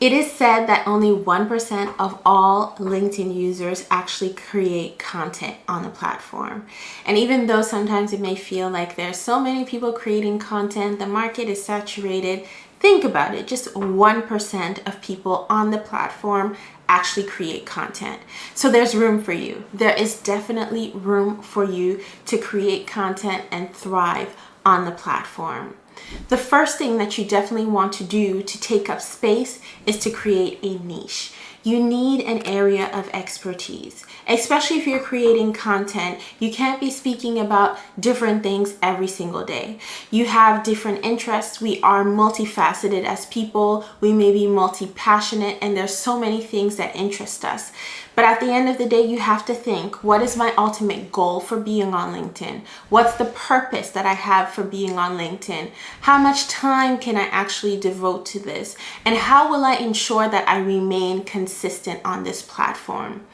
It is said that only 1% of all LinkedIn users actually create content on the platform. And even though sometimes it may feel like there's so many people creating content, the market is saturated, think about it. Just 1% of people on the platform actually create content. So there's room for you. There is definitely room for you to create content and thrive on the platform. The first thing that you definitely want to do to take up space is to create a niche. You need an area of expertise, especially if you're creating content. You can't be speaking about different things every single day. You have different interests. We are multifaceted as people. We may be multi-passionate, and there's so many things that interest us. But at the end of the day, you have to think, what is my ultimate goal for being on LinkedIn? What's the purpose that I have for being on LinkedIn? How much time can I actually devote to this? And how will I ensure that I remain consistent on this platform?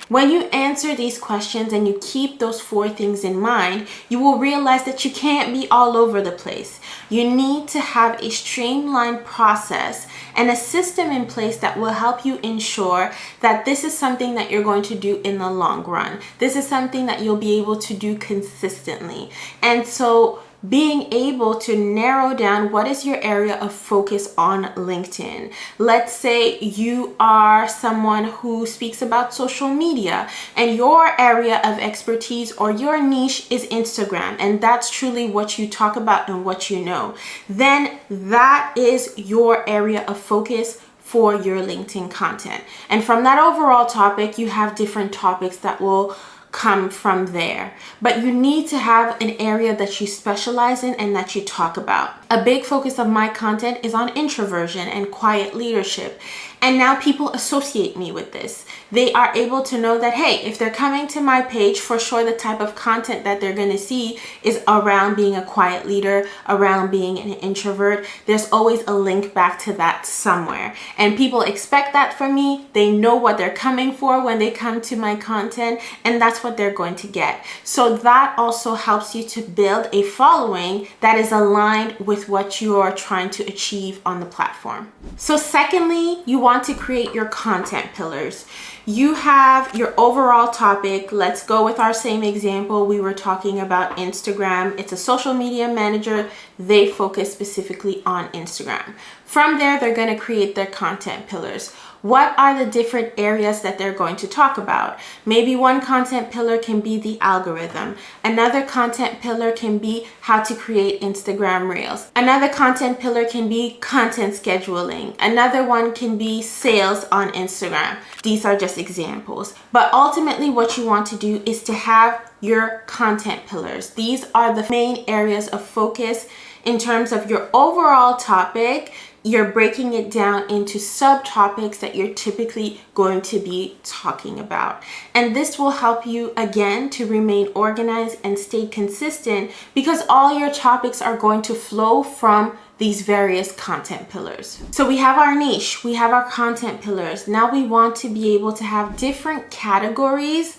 When you answer these questions and you keep those 4 things in mind, you will realize that you can't be all over the place. You need to have a streamlined process and a system in place that will help you ensure that this is something that you're going to do in the long run. This is something that you'll be able to do consistently. And so being able to narrow down what is your area of focus on LinkedIn. Let's say you are someone who speaks about social media and your area of expertise or your niche is Instagram, and that's truly what you talk about and what you know. Then that is your area of focus for your LinkedIn content. And from that overall topic, you have different topics that will come from there. But you need to have an area that you specialize in and that you talk about. A big focus of my content is on introversion and quiet leadership. And now people associate me with this. They are able to know that, hey, if they're coming to my page, for sure the type of content that they're going to see is around being a quiet leader, around being an introvert. There's always a link back to that somewhere. And people expect that from me. They know what they're coming for when they come to my content, and that's what they're going to get. So that also helps you to build a following that is aligned with what you are trying to achieve on the platform. So secondly, you want to create your content pillars. You have your overall topic. Let's go with our same example. We were talking about Instagram. It's a social media manager. They focus specifically on Instagram. From there, they're going to create their content pillars. What are the different areas that they're going to talk about? Maybe one content pillar can be the algorithm. Another content pillar can be how to create Instagram Reels. Another content pillar can be content scheduling. Another one can be sales on Instagram. These are just examples. But ultimately, what you want to do is to have your content pillars. These are the main areas of focus in terms of your overall topic. You're breaking it down into subtopics that you're typically going to be talking about. And this will help you, again, to remain organized and stay consistent because all your topics are going to flow from these various content pillars. So we have our niche, we have our content pillars. Now we want to be able to have different categories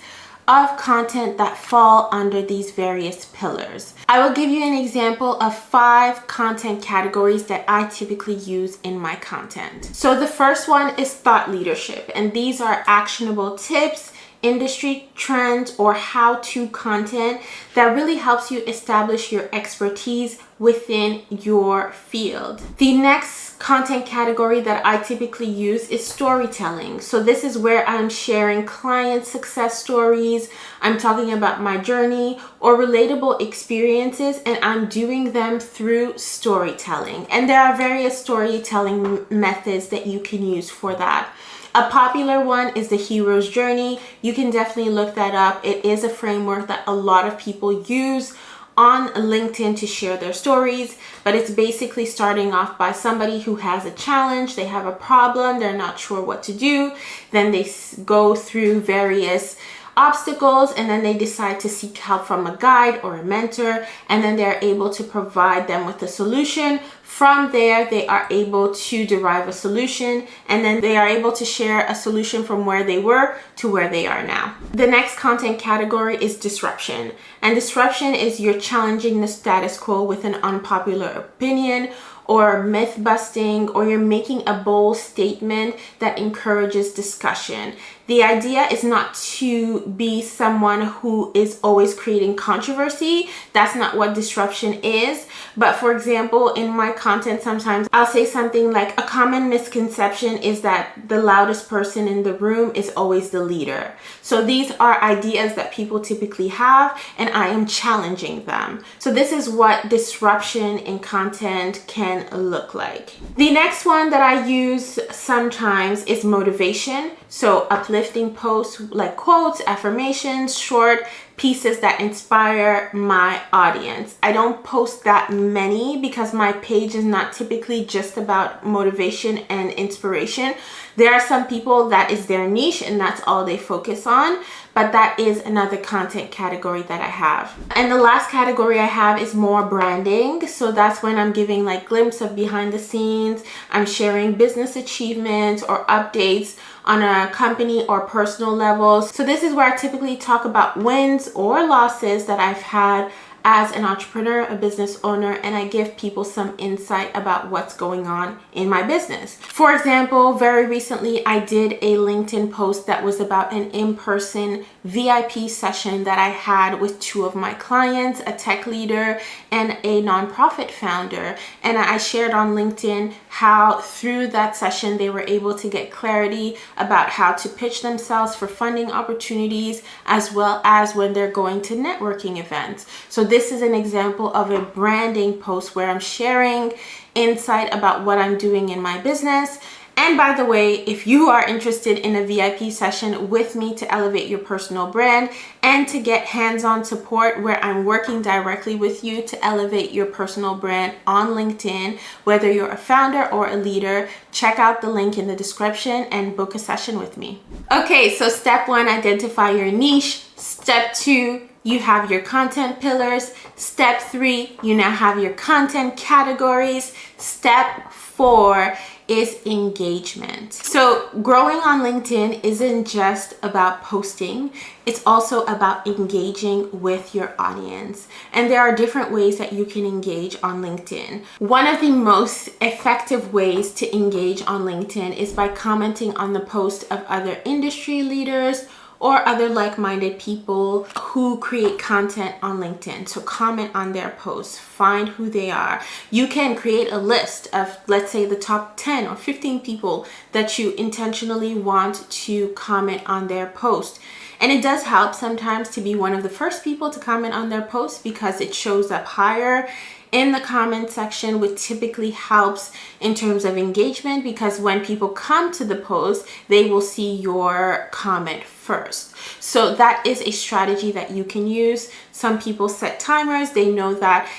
of content that fall under these various pillars. I will give you an example of 5 content categories that I typically use in my content. So the first one is thought leadership, and these are actionable tips, industry trends, or how-to content that really helps you establish your expertise within your field. The next content category that I typically use is storytelling. So this is where I'm sharing client success stories. I'm talking about my journey or relatable experiences, and I'm doing them through storytelling. And there are various storytelling methods that you can use for that. A popular one is the hero's journey. You can definitely look that up. It is a framework that a lot of people use on LinkedIn to share their stories, but it's basically starting off by somebody who has a challenge, they have a problem, they're not sure what to do, then they go through various obstacles, and then they decide to seek help from a guide or a mentor, and then they're able to provide them with a solution. From there, they are able to derive a solution, and then they are able to share a solution from where they were to where they are now. The next content category is disruption. And disruption is you're challenging the status quo with an unpopular opinion, or myth busting, or you're making a bold statement that encourages discussion. The idea is not to be someone who is always creating controversy. That's not what disruption is. But for example, in my content, sometimes I'll say something like, a common misconception is that the loudest person in the room is always the leader. So these are ideas that people typically have, and I am challenging them. So this is what disruption in content can look like. The next one that I use sometimes is motivation. So uplifting posts like quotes, affirmations, short pieces that inspire my audience. I don't post that many because my page is not typically just about motivation and inspiration. There are some people that is their niche and that's all they focus on, but that is another content category that I have. And the last category I have is more branding. So that's when I'm giving like glimpse of behind the scenes. I'm sharing business achievements or updates on a company or personal level. So this is where I typically talk about wins or losses that I've had as an entrepreneur, a business owner, and I give people some insight about what's going on in my business. For example, very recently I did a LinkedIn post that was about an in-person VIP session that I had with two of my clients, a tech leader and a nonprofit founder. And I shared on LinkedIn how through that session they were able to get clarity about how to pitch themselves for funding opportunities, as well as when they're going to networking events. So this is an example of a branding post where I'm sharing insight about what I'm doing in my business. And by the way, if you are interested in a VIP session with me to elevate your personal brand and to get hands-on support where I'm working directly with you to elevate your personal brand on LinkedIn, whether you're a founder or a leader, check out the link in the description and book a session with me. Okay, so step 1, identify your niche. Step 2, you have your content pillars. Step 3, you now have your content categories. Step 4 is engagement. So growing on LinkedIn isn't just about posting, it's also about engaging with your audience. And there are different ways that you can engage on LinkedIn. One of the most effective ways to engage on LinkedIn is by commenting on the post of other industry leaders or other like-minded people who create content on LinkedIn. So comment on their posts, find who they are. You can create a list of, let's say, the top 10 or 15 people that you intentionally want to comment on their post. And it does help sometimes to be one of the first people to comment on their post because it shows up higher in the comment section, which typically helps in terms of engagement, because when people come to the post, they will see your comment first. So that is a strategy that you can use. Some people set timers. They know that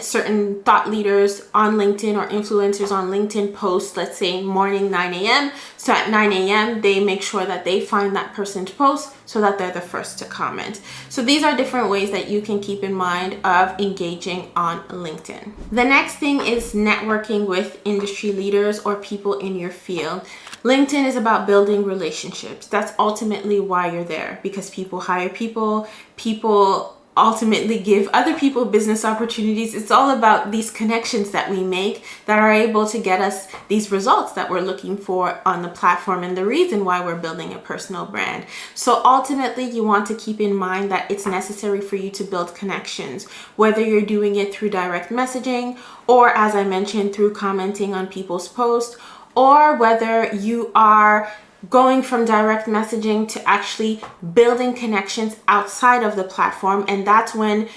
certain thought leaders on LinkedIn or influencers on LinkedIn post, let's say morning 9 a.m. So at 9 a.m. they make sure that they find that person's post so that they're the first to comment. So these are different ways that you can keep in mind of engaging on LinkedIn. The next thing is networking with industry leaders or people in your field. LinkedIn is about building relationships. That's ultimately why you're there, because people hire people, people ultimately give other people business opportunities. It's all about these connections that we make that are able to get us these results that we're looking for on the platform, and the reason why we're building a personal brand. So ultimately, you want to keep in mind that it's necessary for you to build connections, whether you're doing it through direct messaging or, as I mentioned, through commenting on people's posts, or whether you are going from direct messaging to actually building connections outside of the platform. And that's when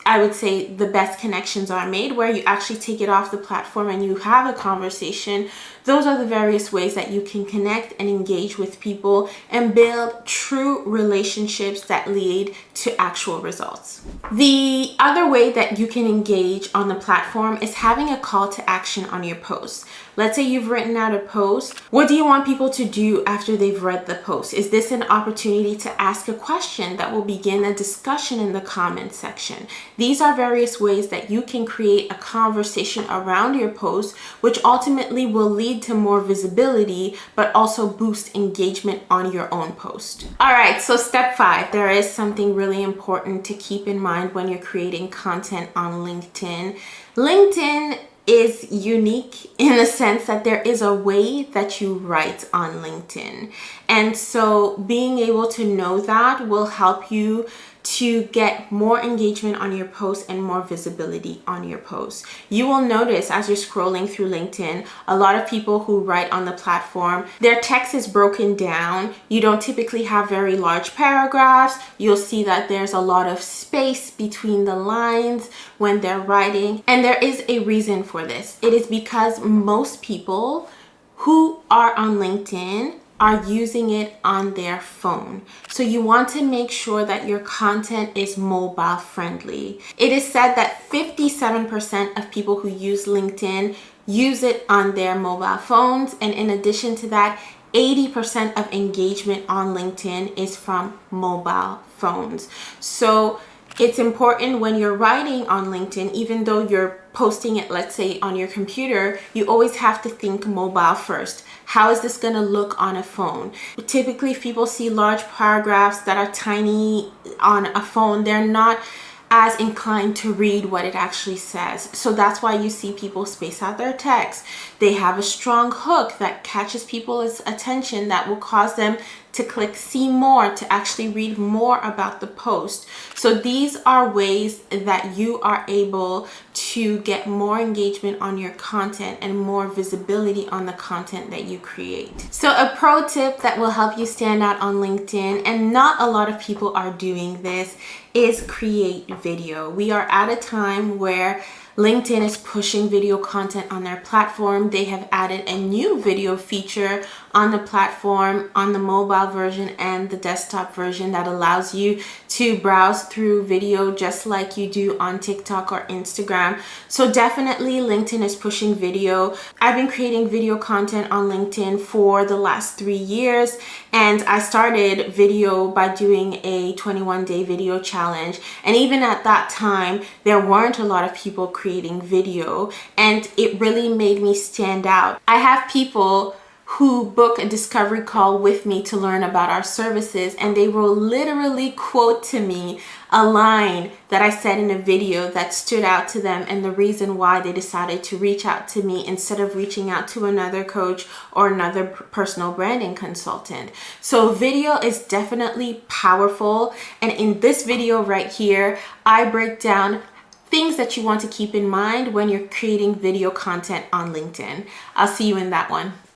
I would say the best connections are made, where you actually take it off the platform and you have a conversation. Those are the various ways that you can connect and engage with people and build true relationships that lead to actual results. The other way that you can engage on the platform is having a call to action on your post. Let's say you've written out a post. What do you want people to do after they've read the post? Is this an opportunity to ask a question that will begin a discussion in the comment section? These are various ways that you can create a conversation around your post, which ultimately will lead to more visibility, but also boost engagement on your own post. All right, so step 5, there is something really important to keep in mind when you're creating content on LinkedIn. LinkedIn is unique in the sense that there is a way that you write on LinkedIn. And so being able to know that will help you to get more engagement on your posts and more visibility on your posts. You will notice as you're scrolling through LinkedIn, a lot of people who write on the platform, their text is broken down. You don't typically have very large paragraphs. You'll see that there's a lot of space between the lines when they're writing. And there is a reason for this. It is because most people who are on LinkedIn are using it on their phone. So you want to make sure that your content is mobile friendly. It is said that 57% of people who use LinkedIn use it on their mobile phones. And in addition to that, 80% of engagement on LinkedIn is from mobile phones. So it's important when you're writing on LinkedIn, even though you're posting it, let's say on your computer, you always have to think mobile first. How is this going to look on a phone? Typically, people see large paragraphs that are tiny on a phone. They're not as inclined to read what it actually says. So that's why you see people space out their text. They have a strong hook that catches people's attention that will cause them to click see more, to actually read more about the post. So these are ways that you are able to get more engagement on your content and more visibility on the content that you create. So a pro tip that will help you stand out on LinkedIn, and not a lot of people are doing this, is create video. We are at a time where LinkedIn is pushing video content on their platform. They have added a new video feature on the platform, on the mobile version and the desktop version, that allows you to browse through video just like you do on TikTok or Instagram. So definitely LinkedIn is pushing video. I've been creating video content on LinkedIn for the last 3 years, and I started video by doing a 21-day video challenge. And even at that time, there weren't a lot of people creating video, and it really made me stand out. I have people who book a discovery call with me to learn about our services, and they will literally quote to me a line that I said in a video that stood out to them, and the reason why they decided to reach out to me instead of reaching out to another coach or another personal branding consultant. So video is definitely powerful, and in this video right here, I break down things that you want to keep in mind when you're creating video content on LinkedIn. I'll see you in that one.